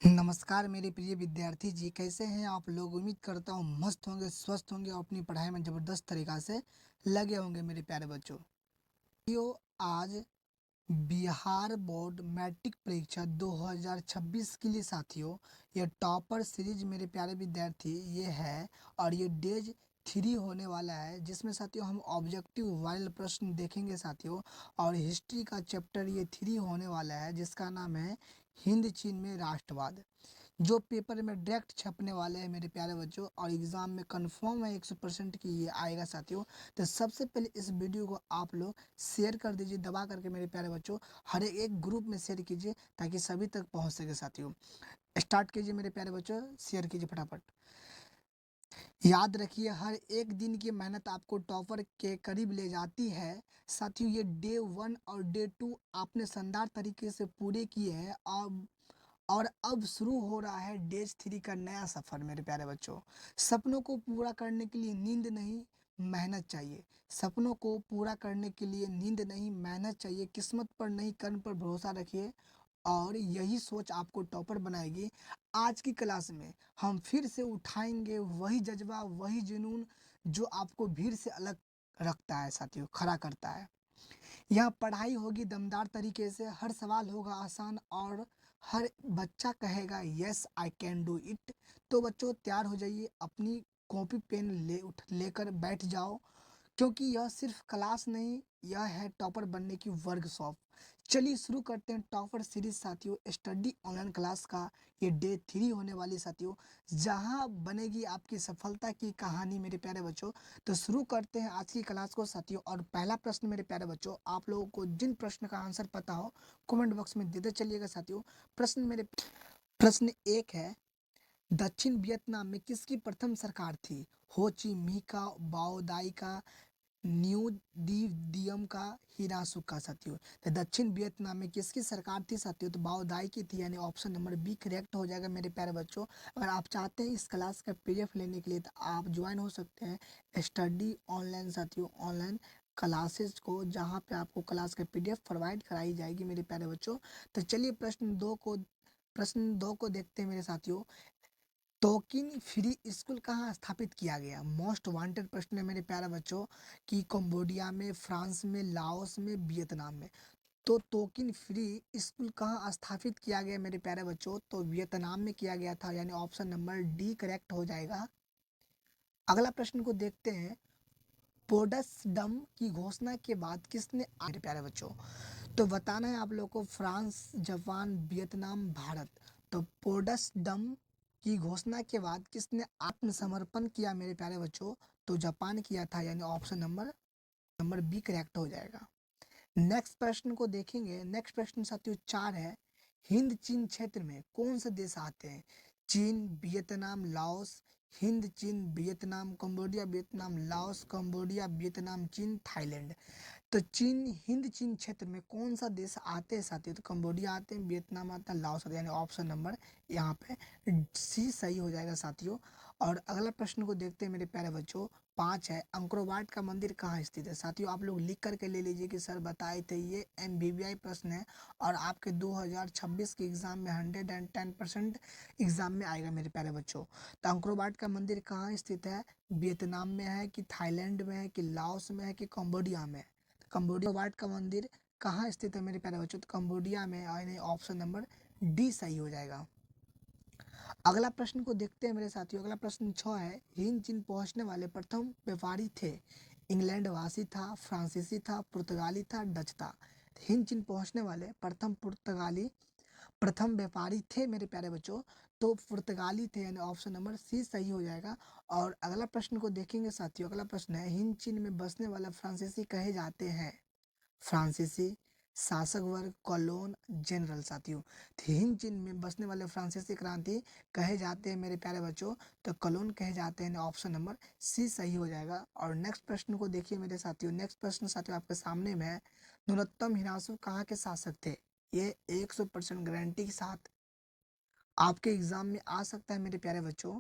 नमस्कार मेरे प्रिय विद्यार्थी जी, कैसे हैं आप लोग? उम्मीद करता हूँ मस्त होंगे, स्वस्थ होंगे और अपनी पढ़ाई में ज़बरदस्त तरीक़ा से लगे होंगे मेरे प्यारे बच्चों। साथियों, आज बिहार बोर्ड मैट्रिक परीक्षा 2026 के लिए साथियों, ये टॉपर सीरीज मेरे प्यारे विद्यार्थी ये है और ये डेज 3 होने वाला है, जिसमें साथियों हम ऑब्जेक्टिव वाइल्ड प्रश्न देखेंगे साथियों। और हिस्ट्री का चैप्टर ये 3 होने वाला है, जिसका नाम है हिंद चीन में राष्ट्रवाद, जो पेपर में डायरेक्ट छपने वाले हैं मेरे प्यारे बच्चों, और एग्ज़ाम में कंफर्म है 100% कि ये आएगा साथियों। तो सबसे पहले इस वीडियो को आप लोग शेयर कर दीजिए दबा करके मेरे प्यारे बच्चों, हर एक ग्रुप में शेयर कीजिए ताकि सभी तक पहुंच सके साथियों। स्टार्ट कीजिए मेरे प्यारे बच्चों, शेयर कीजिए फटाफट। याद रखिए, हर एक दिन की मेहनत आपको टॉपर के करीब ले जाती है साथियों। ये डे 1 और डे 2 आपने शानदार तरीके से पूरे किए हैं, और अब शुरू हो रहा है डेज 3 का नया सफ़र मेरे प्यारे बच्चों। सपनों को पूरा करने के लिए नींद नहीं, मेहनत चाहिए। सपनों को पूरा करने के लिए नींद नहीं, मेहनत चाहिए। किस्मत पर नहीं, कर्म पर भरोसा रखिए और यही सोच आपको टॉपर बनाएगी। आज की क्लास में हम फिर से उठाएंगे वही जज्बा, वही जुनून जो आपको भीड़ से अलग रखता है साथियों, खड़ा करता है। यहाँ पढ़ाई होगी दमदार तरीके से, हर सवाल होगा आसान और हर बच्चा कहेगा yes I can do it. तो बच्चों तैयार हो जाइए, अपनी कॉपी पेन लेकर बैठ जाओ, क्योंकि यह सिर्फ क्लास नहीं, यह है टॉपर बनने की वर्कशॉप। चलिए शुरू करते हैं टॉपर सीरीज साथियों, स्टडी ऑनलाइन क्लास का ये डे 3 होने वाली साथियों, जहां बनेगी आपकी सफलता की कहानी मेरे प्यारे बच्चों। तो शुरू करते हैं आज की क्लास को साथियों। और पहला प्रश्न मेरे प्यारे बच्चों, आप लोगों को जिन प्रश्न का आंसर पता हो कमेंट बॉक्स में देते चलिएगा साथियों। प्रश्न एक है, दक्षिण वियतनाम में किसकी प्रथम सरकार थी? हो ची मिन्ह का, बाओ दाई का, न्यू दी दियम का, हिरासु का साथियों। तो दक्षिण वियतनाम में किसकी सरकार थी साथियों? तो बाओ दाई की थी, यानी ऑप्शन नंबर बी करेक्ट हो जाएगा मेरे प्यारे बच्चों। अगर आप चाहते हैं इस क्लास का पीडीएफ लेने के लिए तो आप ज्वाइन हो सकते हैं स्टडी ऑनलाइन साथियों, ऑनलाइन क्लासेज को, जहाँ पे आपको क्लास का पीडीएफ प्रोवाइड कराई जाएगी मेरे प्यारे बच्चों। तो चलिए प्रश्न दो को देखते हैं मेरे साथियों। टोकिन फ्री स्कूल कहाँ स्थापित किया गया? मोस्ट वांटेड प्रश्न है मेरे प्यारे बच्चों, कि कंबोडिया में, फ्रांस में, लाओस में, वियतनाम में। तो टोकिन फ्री स्कूल कहाँ स्थापित किया गया मेरे प्यारे बच्चों? तो वियतनाम में किया गया था, यानी ऑप्शन नंबर डी करेक्ट हो जाएगा। अगला प्रश्न को देखते हैं। पोडसडम की घोषणा के बाद किसने मेरे प्यारे बच्चों, तो बताना है आप लोगों को फ्रांस, जापान, वियतनाम, भारत। तो पोडसडम की घोषणा के बाद किसने आत्मसमर्पण किया मेरे प्यारे बच्चों? तो जापान किया था, यानी ऑप्शन नंबर बी करेक्ट हो जाएगा। नेक्स्ट प्रश्न को देखेंगे। नेक्स्ट प्रश्न साथियों 4 है, हिंद चीन क्षेत्र में कौन से देश आते हैं? चीन, वियतनाम, लाओस। हिंद चीन Vietnam Cambodia, Vietnam Laos, Cambodia Vietnam चीन, थाईलैंड। तो चीन, हिंद चीन क्षेत्र में कौन सा देश आते हैं साथियों? तो कंबोडिया आते हैं, वियतनाम आता है, लाओस आता है, यानी ऑप्शन नंबर यहाँ पे सी सही हो जाएगा साथियों। और अगला प्रश्न को देखते हैं मेरे प्यारे बच्चों। 5 है, अंकोरवाट का मंदिर कहाँ स्थित है? साथियों आप लोग लिख करके ले लीजिए कि सर बताए थे, ये एमबीबीआई प्रश्न है और आपके 2026 के एग्जाम में 110% एग्जाम में आएगा मेरे प्यारे बच्चों। तो अंकोरवाट का मंदिर कहाँ स्थित है? वियतनाम में है कि थाईलैंड में है कि लाओस में है कि कंबोडिया में है? कंबोडिया वाट का मंदिर कहाँ स्थित है मेरे प्यारे बच्चों? तो कंबोडिया में, यानी ऑप्शन नंबर डी सही हो जाएगा। अगला प्रश्न को देखते हैं मेरे साथियों। अगला प्रश्न 6 है, हिंद चीन पहुंचने वाले प्रथम व्यापारी थे? इंग्लैंड वासी था, फ्रांसीसी था, पुर्तगाली था, डच था? हिंद चीन पहुंचने वाले प्रथम व्यापारी थे मेरे प्यारे बच्चों, तो पुर्तगाली थे, यानी ऑप्शन नंबर सी सही हो जाएगा। और अगला प्रश्न को देखेंगे साथियों। अगला प्रश्न है, हिंद चीन में बसने वाला फ्रांसीसी कहे जाते हैं? फ्रांसीसी, शासक वर्ग, कॉलोन, जनरल साथियों। तो हिंद चीन में बसने वाले फ्रांसीसी क्रांति कहे जाते हैं मेरे प्यारे बच्चों, तो कॉलोन कहे जाते हैं, ऑप्शन नंबर सी सही हो जाएगा। और नेक्स्ट प्रश्न को देखिए मेरे साथियों। नेक्स्ट प्रश्न साथियों आपके सामने में है, नरोत्तम हिरासु कहाँ के शासक थे? ये 100% गारंटी के साथ आपके एग्जाम में आ सकता है मेरे प्यारे बच्चों।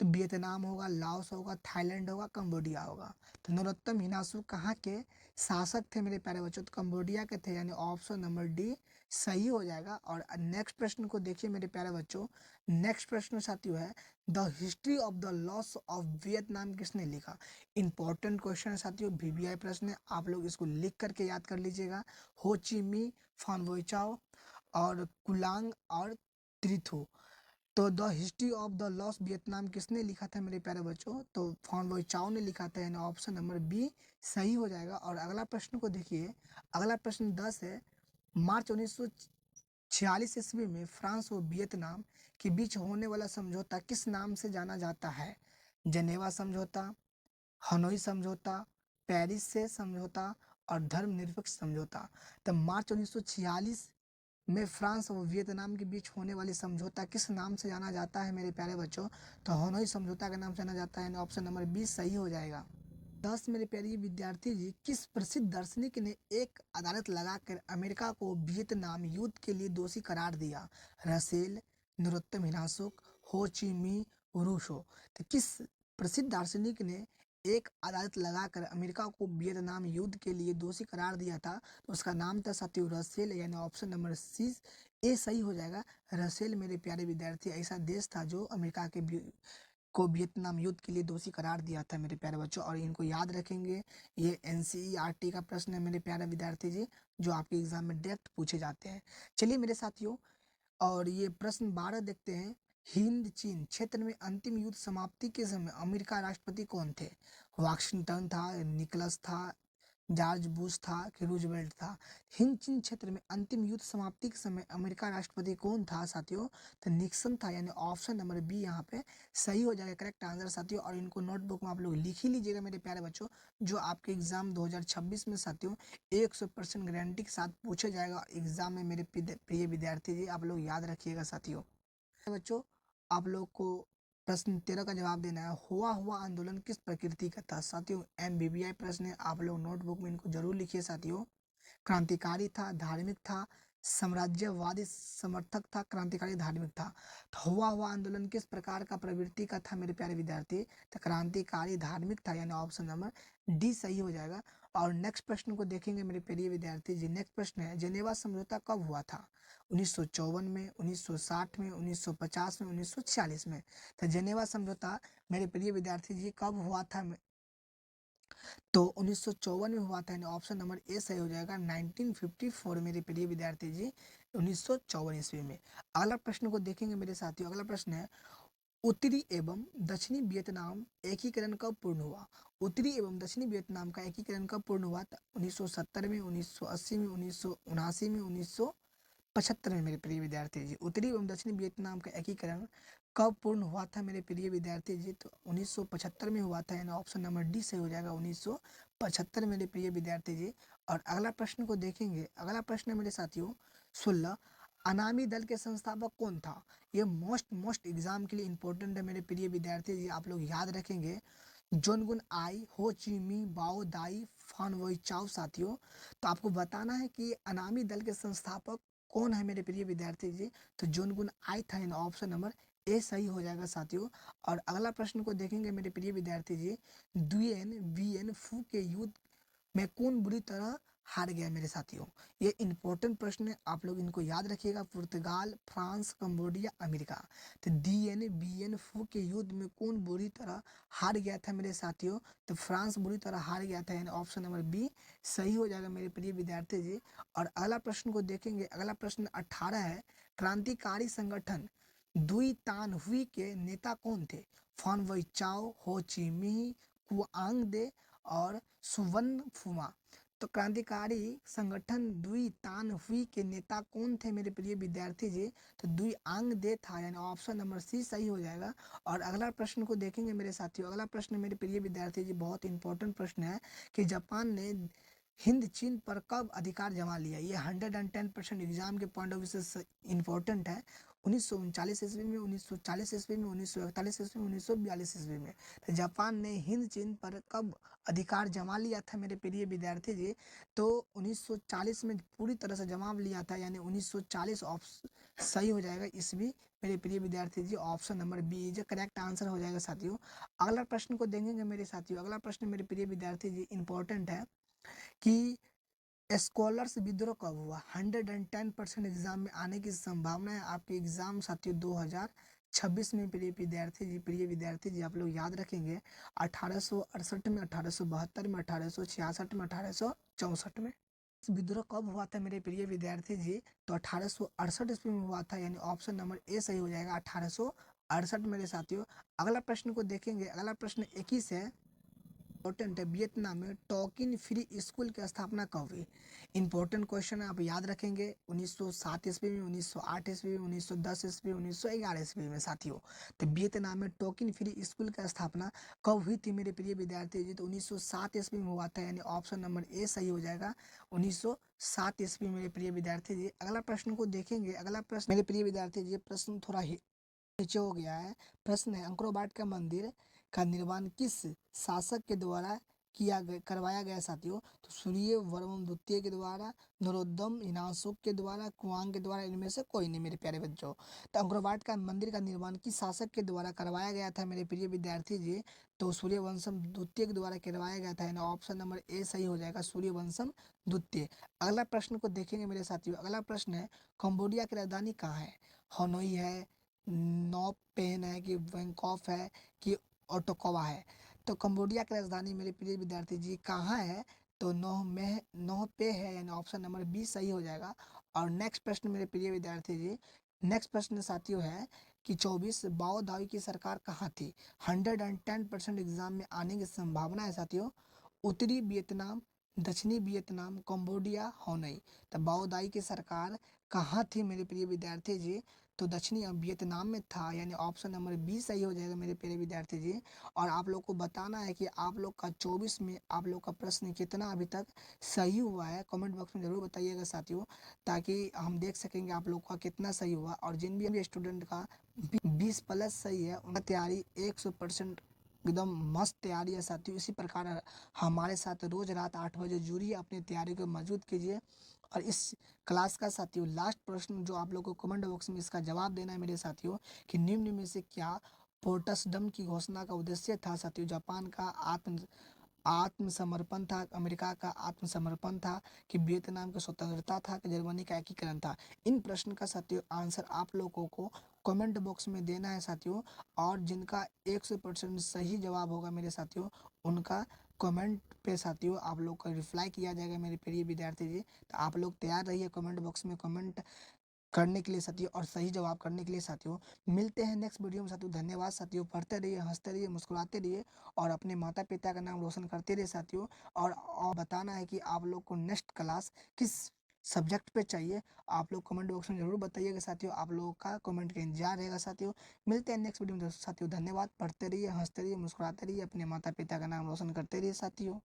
तो वियतनाम होगा, लाओस होगा, थाईलैंड होगा, कंबोडिया होगा। तो नरोत्तम हिनासु कहाँ के शासक थे मेरे प्यारे बच्चों? तो कंबोडिया के थे, यानी ऑप्शन नंबर डी सही हो जाएगा। और नेक्स्ट प्रश्न को देखिए मेरे प्यारे बच्चों। नेक्स्ट प्रश्न साथियों है, the history of the loss of Vietnam किसने लिखा? इंपॉर्टेंट क्वेश्चन है साथियों, वीवीआई प्रश्न है, आप लोग इसको लिख करके याद कर लीजिएगा। हो ची मी, फान वोइचाओ और कुलांग और त्रिथु। तो the history of the lost Vietnam किसने लिखा था मेरे प्यारे बच्चों? तो फॉन वोई चाओ ने लिखा था, यानी ऑप्शन नंबर बी सही हो जाएगा। और अगला प्रश्न को देखिए, अगला प्रश्न 10 है, मार्च 1946 ईस्वी में फ्रांस और वियतनाम के बीच होने वाला समझौता किस नाम से जाना जाता है? जनेवा समझौता, हनोई समझौता, पेरिस से समझौता और धर्मनिरपेक्ष समझौता। तो मार्च 1946 में फ्रांस और वियतनाम के बीच होने वाली समझौता किस नाम से जाना जाता है मेरे प्यारे बच्चों? तो हनोई समझौता के नाम से जाना जाता है, ऑप्शन नंबर 20 सही हो जाएगा। 10 मेरे प्यारे विद्यार्थी जी, किस प्रसिद्ध दार्शनिक ने एक अदालत लगाकर अमेरिका को वियतनाम युद्ध के लिए दोषी करार दिया? रसेल, नरोत्तम हिनासुक, हो ची मी, रूसो। तो किस प्रसिद्ध दार्शनिक ने एक अदालत लगाकर अमेरिका को वियतनाम युद्ध के लिए दोषी करार दिया था? तो उसका नाम था साथियों रसेल, यानी ऑप्शन नंबर सी ए सही हो जाएगा। रसेल मेरे प्यारे विद्यार्थी ऐसा देश था जो अमेरिका के को वियतनाम युद्ध के लिए दोषी करार दिया था मेरे प्यारे बच्चों। और इनको याद रखेंगे, ये एनसीईआरटी का प्रश्न है मेरे प्यारे विद्यार्थी जी, जो आपके एग्जाम में डायरेक्ट पूछे जाते हैं। चलिए मेरे साथियों, और ये प्रश्न 12 देखते हैं। हिंद चीन क्षेत्र में अंतिम युद्ध समाप्ति के समय अमेरिका राष्ट्रपति कौन थे? वाशिंगटन था, निकलस था, जॉर्ज बुश था कि रूजवेल्ट था? हिंद चीन क्षेत्र में अंतिम युद्ध समाप्ति के समय अमेरिका राष्ट्रपति कौन था साथियों? तो निक्सन था, यानी ऑप्शन नंबर बी यहाँ पे सही हो जाएगा करेक्ट आंसर साथियों। और इनको नोटबुक में आप लोग लिख ही लीजिएगा मेरे प्यारे बच्चों, जो आपके एग्जाम 2026 में साथियों 100% गारंटी के साथ पूछा जाएगा एग्जाम में मेरे प्रिय विद्यार्थी जी, आप लोग याद रखिएगा साथियों। बच्चों, आप लोग को प्रश्न 13 का जवाब देना है। हुआ हुआ आंदोलन किस प्रकृति का था? साथियों एमबीबीआई प्रश्न है, आप लोग नोटबुक में इनको जरूर लिखिए साथियों। क्रांतिकारी था, धार्मिक था, साम्राज्यवादी समर्थक था, क्रांतिकारी धार्मिक था? तो हुआ आंदोलन किस प्रकार का प्रवृत्ति का था मेरे प्यारे विद्यार्थी? तो क्रांतिकारी धार्मिक था, यानी ऑप्शन नंबर डी सही हो जाएगा। और नेक्स्ट प्रश्न को देखेंगे मेरे प्रिय विद्यार्थी जी। नेक्स्ट प्रश्न है, जेनेवा समझौता कब हुआ था? 1954 में, 1960 में, 1950 में, 1946 में? तो जेनेवा समझौता मेरे प्रिय विद्यार्थी जी कब हुआ था? तो 1954 में हुआ था, ऑप्शन नंबर ए सही हो जाएगा। 1954 मेरे प्रिय विद्यार्थी जी, 1954 ईस्वी में। अगला प्रश्न को देखेंगे मेरे साथियों। अगला प्रश्न है, उत्तरी एवं दक्षिणी वियतनाम एकीकरण कब पूर्ण हुआ? उत्तरी एवं दक्षिणी वियतनाम का एकीकरण कब पूर्ण हुआ? 1970 में, 1980 में, 1979 में, 1975 में मेरे प्रिय विद्यार्थी जी। उत्तरी एवं दक्षिणी वियतनाम का एकीकरण कब पूर्ण हुआ था मेरे प्रिय विद्यार्थी जी? तो 1975 में हुआ था, यानी ऑप्शन नंबर डी से हो जाएगा 1975 मेरे प्रिय विद्यार्थी जी। और अगला प्रश्न को देखेंगे। अगला प्रश्न है मेरे साथियों 16, अनामी दल के संस्थापक कौन था? ये मोस्ट एग्जाम के लिए इंपॉर्टेंट है मेरे प्रिय विद्यार्थी जी, आप लोग याद रखेंगे। जोनगुन आई, हो ची मी, बाओ दाई, फान वोई चाओ साथियों। तो आपको बताना है कि अनामी दल के संस्थापक कौन है मेरे प्रिय विद्यार्थी जी? तो जोनगुन आई था, इन ऑप्शन नंबर ए सही हो जाएगा साथियों। और अगला प्रश्न को देखेंगे मेरे प्रिय विद्यार्थी जी। दुयेन वियन फू के युद्ध में कौन बुरी तरह हार गया मेरे साथियों? ये इंपॉर्टेंट प्रश्न है, आप लोग इनको याद रखिएगा। पुर्तगाल, फ्रांस, कंबोडिया, अमेरिका? तो डीएन बीएन फू के युद्ध में कौन बुरी तरह हार गया था मेरे साथियों? तो फ्रांस बुरी तरह हार गया था, यानी ऑप्शन नंबर बी सही हो जाएगा मेरे प्रिय विद्यार्थी जी। और अगला प्रश्न को देखेंगे। अगला प्रश्न 18 है, क्रांतिकारी संगठन दुई तान हुई के नेता कौन थे? फॉन वही चाओ, हो ची मिही, कुआंग दे और सुवन फुमा? तो क्रांतिकारी संगठन दुई तान हुई के नेता कौन थे मेरे प्रिय विद्यार्थी जी? तो दुई आंग दे था, यानी ऑप्शन नंबर सी सही हो जाएगा। और अगला प्रश्न को देखेंगे मेरे साथियों। अगला प्रश्न मेरे प्रिय विद्यार्थी जी बहुत इंपॉर्टेंट प्रश्न है कि जापान ने हिंद चीन पर कब अधिकार जमा लिया? ये 110% एग्जाम के पॉइंट ऑफ व्यू से इंपॉर्टेंट है। 1939 ईस्वी में, 1940 ईस्वी में, 1941 ईस्वी में, 1942 ईस्वी में। तो जापान ने हिंद चीन पर कब अधिकार जमा लिया था मेरे प्रिय विद्यार्थी जी? तो 1940 में पूरी तरह से जमा लिया था, यानी 1940 ऑप्शन सही हो जाएगा ईस्वी मेरे प्रिय विद्यार्थी जी। Option number B is correct answer हो जाएगा साथियों। अगला प्रश्न को देखेंगे मेरे साथियों। अगला प्रश्न मेरे प्रिय विद्यार्थी जी इंपॉर्टेंट है कि स्कॉलर्स विद्रोह कब हुआ? 110% एग्जाम में आने की संभावना है। आपके एग्जाम साथियों 2026 में प्रिय विद्यार्थी जी आप लोग याद रखेंगे 1868 में, 1872 में, 1866 में, 1864 में। विद्रोह कब हुआ था मेरे प्रिय विद्यार्थी जी? तो 1868 ईस्वी में हुआ था, यानी ऑप्शन नंबर ए सही हो जाएगा 1868 मेरे साथियों। अगला प्रश्न को देखेंगे। अगला प्रश्न 21 है, इंपॉर्टेंट है। वियतनाम में टॉकिन फ्री स्कूल की स्थापना कब हुई? इंपॉर्टेंट क्वेश्चन है, आप याद रखेंगे 1907 ईस्वी में, 1908 ईस्वी में, 1910 ईस्वी, 1911 ईस्वी में साथियों। तो वियतनाम में टॉकिन फ्री स्कूल की स्थापना कब हुई थी मेरे प्रिय विद्यार्थी जी? तो 1907 ईस्वी में हुआ था, यानी ऑप्शन नंबर ए सही हो जाएगा 1907 ईस्वी मेरे प्रिय विद्यार्थी जी। अगला प्रश्न को देखेंगे। अगला प्रश्न मेरे प्रिय विद्यार्थी जी, प्रश्न थोड़ा ही नीचे हो गया है। प्रश्न है, अंकोरवाट का मंदिर का निर्माण किस शासक के द्वारा करवाया गया साथियों? तो सूर्य वर्मन द्वितीय के द्वारा, नरोत्तम इनाशुक के द्वारा, कुआंग के द्वारा, इनमें से कोई नहीं मेरे प्यारे बच्चों। तो अंकोरवाट का मंदिर का निर्माण किस शासक के द्वारा करवाया गया था मेरे प्रिय विद्यार्थी जी? तो सूर्यवंशम द्वितीय के द्वारा करवाया गया था, यानी ऑप्शन नंबर ए सही हो जाएगा सूर्यवंशम द्वितीय। अगला प्रश्न को देखेंगे मेरे साथियों। अगला प्रश्न है, कंबोडिया की राजधानी कहाँ है? हनोई है, नॉप पेन है, कि बैंकॉक है, कि ओटोकवा है? तो कंबोडिया की राजधानी मेरे प्रिय विद्यार्थी जी कहाँ है? तो नोह पे है, यानी ऑप्शन नंबर बी सही हो जाएगा। और नेक्स्ट प्रश्न मेरे प्रिय विद्यार्थी जी, नेक्स्ट प्रश्न साथियों है कि 24 बाओ दावी की सरकार कहाँ थी? 110% एग्जाम में आने की संभावना है साथियों। उत्तरी वियतनाम, दक्षिणी वियतनाम, कंबोडिया, होनई। तो बाओ दाई की सरकार कहाँ थी मेरे प्रिय विद्यार्थी जी? तो दक्षिणी वियतनाम में था, यानी ऑप्शन नंबर बी सही हो जाएगा मेरे प्रिय विद्यार्थी जी। और आप लोग को बताना है कि आप लोग का 24 में आप लोग का प्रश्न कितना अभी तक सही हुआ है, कमेंट बॉक्स में जरूर बताइएगा साथियों, ताकि हम देख सकेंगे आप लोग का कितना सही हुआ। और जिन भी स्टूडेंट का 20+ सही है उनका तैयारी 100% एकदम मस्त तैयारी है साथियों। इसी प्रकार हमारे साथ रोज रात 8 बजे जुड़िए, अपनी तैयारी को मजबूत कीजिए। और इस क्लास का साथियों लास्ट प्रश्न जो आप लोग को कमेंट बॉक्स में इसका जवाब देना है मेरे साथियों, कि निम्न में से क्या पोर्टसडम की घोषणा का उद्देश्य था साथियों? जापान का आत्मसमर्पण था, अमेरिका का आत्मसमर्पण था, कि वियतनाम की स्वतंत्रता था, कि जर्मनी का एकीकरण था? इन प्रश्न का साथियों आंसर आप लोगों को कमेंट बॉक्स में देना है साथियों। और जिनका 100% सही जवाब होगा मेरे साथियों, उनका कमेंट पे साथियों आप लोग का रिप्लाई किया जाएगा मेरे प्रिय विद्यार्थी जी। तो आप लोग तैयार रहिए कमेंट बॉक्स में कमेंट करने के लिए साथियों, और सही जवाब करने के लिए साथियों। मिलते हैं नेक्स्ट वीडियो में साथियों। धन्यवाद साथियों। पढ़ते रहिए, हंसते रहिए, मुस्कुराते रहिए, और अपने माता पिता का नाम रोशन करते रहिए साथियों। और बताना है कि आप लोग को नेक्स्ट क्लास किस सब्जेक्ट पे चाहिए, आप लोग कमेंट बॉक्स में जरूर बताइएगा साथियों। आप लोगों का कमेंट का इंतजार रहेगा साथियों। मिलते हैं नेक्स्ट वीडियो में साथियों। धन्यवाद। पढ़ते रहिए, हंसते रहिए, मुस्कुराते रहिए, अपने माता पिता का नाम रोशन करते रहिए साथियों।